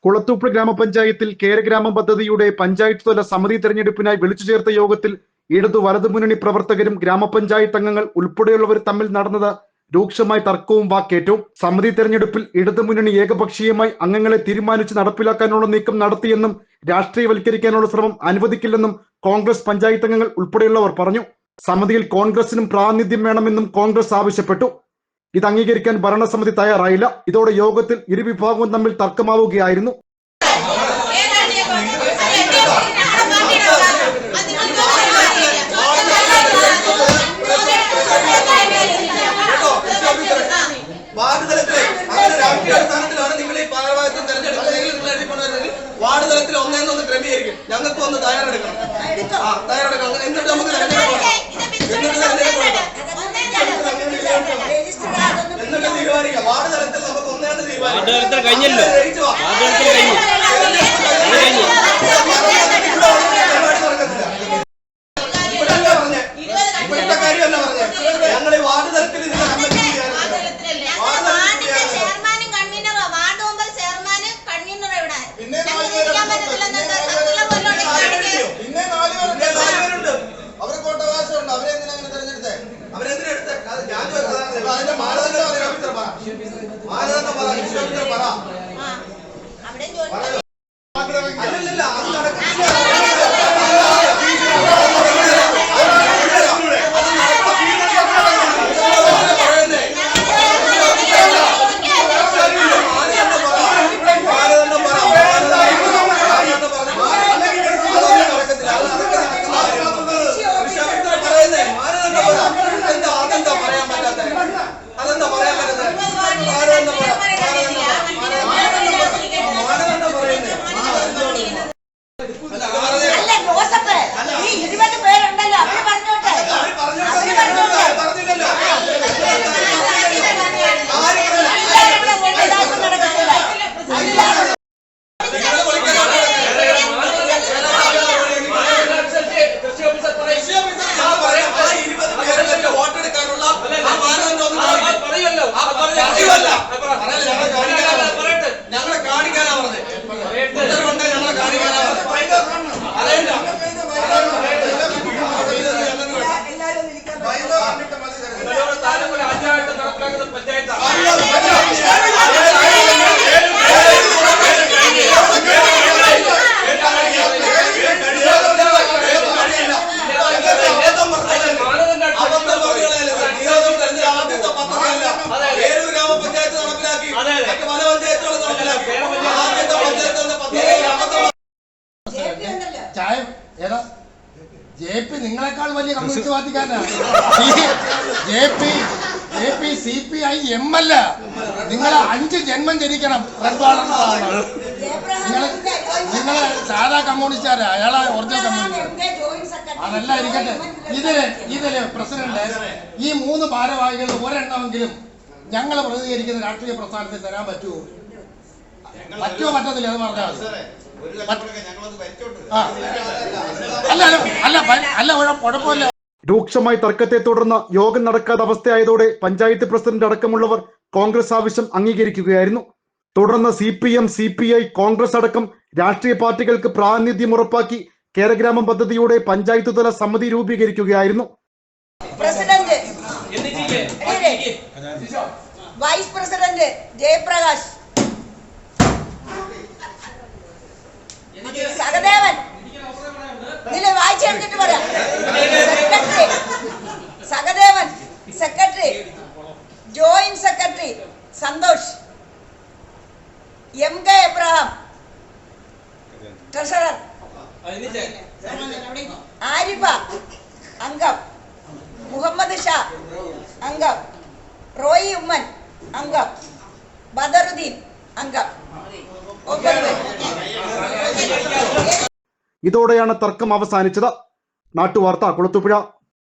കുളത്തൂപ്പുഴ ഗ്രാമപഞ്ചായത്തിൽ കേരഗ്രാമം പദ്ധതിയുടെ പഞ്ചായത്ത് തല സമിതി തെരഞ്ഞെടുപ്പിനായി വിളിച്ചു ചേർത്ത യോഗത്തിൽ ഇടതു വലതു മുന്നണി പ്രവർത്തകരും ഗ്രാമപഞ്ചായത്ത് അംഗങ്ങൾ ഉൾപ്പെടെയുള്ളവർ തമ്മിൽ നടന്നത് രൂക്ഷമായ തർക്കവും വാക്കേറ്റവും. സമിതി തെരഞ്ഞെടുപ്പിൽ ഇടതുമുന്നണി ഏകപക്ഷീയമായി അംഗങ്ങളെ തീരുമാനിച്ച് നടപ്പിലാക്കാനുള്ള നീക്കം നടത്തിയെന്നും രാഷ്ട്രീയവൽക്കരിക്കാനുള്ള ശ്രമം അനുവദിക്കില്ലെന്നും കോൺഗ്രസ് പഞ്ചായത്ത് അംഗങ്ങൾ ഉൾപ്പെടെയുള്ളവർ പറഞ്ഞു. സമിതിയിൽ കോൺഗ്രസിനും പ്രാതിനിധ്യം വേണമെന്നും കോൺഗ്രസ് ആവശ്യപ്പെട്ടു. ഇത് അംഗീകരിക്കാൻ ഭരണസമിതി തയ്യാറായില്ല. ഇതോടെ യോഗത്തിൽ ഇരുവിഭാഗവും തമ്മിൽ തർക്കമാവുകയായിരുന്നു. വാർഡ് തലത്തിൽ ഒന്നേന്നൊന്ന് ക്രമീകരിക്കും. ഞങ്ങൾക്ക് ഒന്ന് തയ്യാറെടുക്കണം. എന്നിട്ട് നമുക്ക് തീരുമാനിക്കാം. വാർഡ് തലത്തിൽ നമുക്ക് ഒന്നേന്ന് തീരുമാനിക്കാം. ഇപ്പോഴത്തെ കാര്യമല്ല പറഞ്ഞത്. ഞങ്ങൾ ഈ വാർഡ് തലത്തിൽ JP നിങ്ങളെക്കാൾ വലിയ കമ്മ്യൂണിസ്റ്റ് പാർട്ടിക്കാരനാണ്. JP CPI ML. നിങ്ങൾ 5 ജന്മം ജനിക്കണം. നിങ്ങൾ സാധാ കമ്മ്യൂണിസ്റ്റാരാ, അയാളെ ഒറിജിനൽ കമ്മ്യൂണിസ്റ്റ്. അതല്ല ഇരിക്കട്ടെ. ഇതില് പ്രസിഡന്റ് ഈ 3 ഭാരവാഹികൾ ഒരെണ്ണമെങ്കിലും ഞങ്ങളെ പ്രതികരിക്കുന്ന രാഷ്ട്രീയ പ്രസ്ഥാനത്തിൽ തരാൻ പറ്റുമോ? പറ്റത്തില്ല. അത് പറഞ്ഞാൽ കുഴപ്പമില്ല. രൂക്ഷമായ തർക്കത്തെ തുടർന്ന് യോഗം നടക്കാത്ത അവസ്ഥയായതോടെ പഞ്ചായത്ത് പ്രസിഡന്റ് അടക്കമുള്ളവർ കോൺഗ്രസ് ആവശ്യം അംഗീകരിക്കുകയായിരുന്നു. തുടർന്ന് CPM, CPI, കോൺഗ്രസ് അടക്കം രാഷ്ട്രീയ പാർട്ടികൾക്ക് പ്രാതിനിധ്യം ഉറപ്പാക്കി കേരഗ്രാമം പദ്ധതിയുടെ പഞ്ചായത്ത് തല സമിതി രൂപീകരിക്കുകയായിരുന്നു. President vice president Jayaprakash, Sahadevan, ഇതിൽ വായിച്ചെടുത്തിട്ട് പറയാം. Sahadevan secretary, joint secretary Santhosh, MK Abraham treasurer, Arifa അംഗം, മുഹമ്മദ് ഷാ അംഗം, റോയി ഉമ്മൻ അംഗം, ബദറുദ്ദീൻ അംഗം. ഇതോടെയാണ് തർക്കം അവസാനിച്ചത്. നാട്ടുവാർത്ത, കുളത്തൂപ്പുഴ.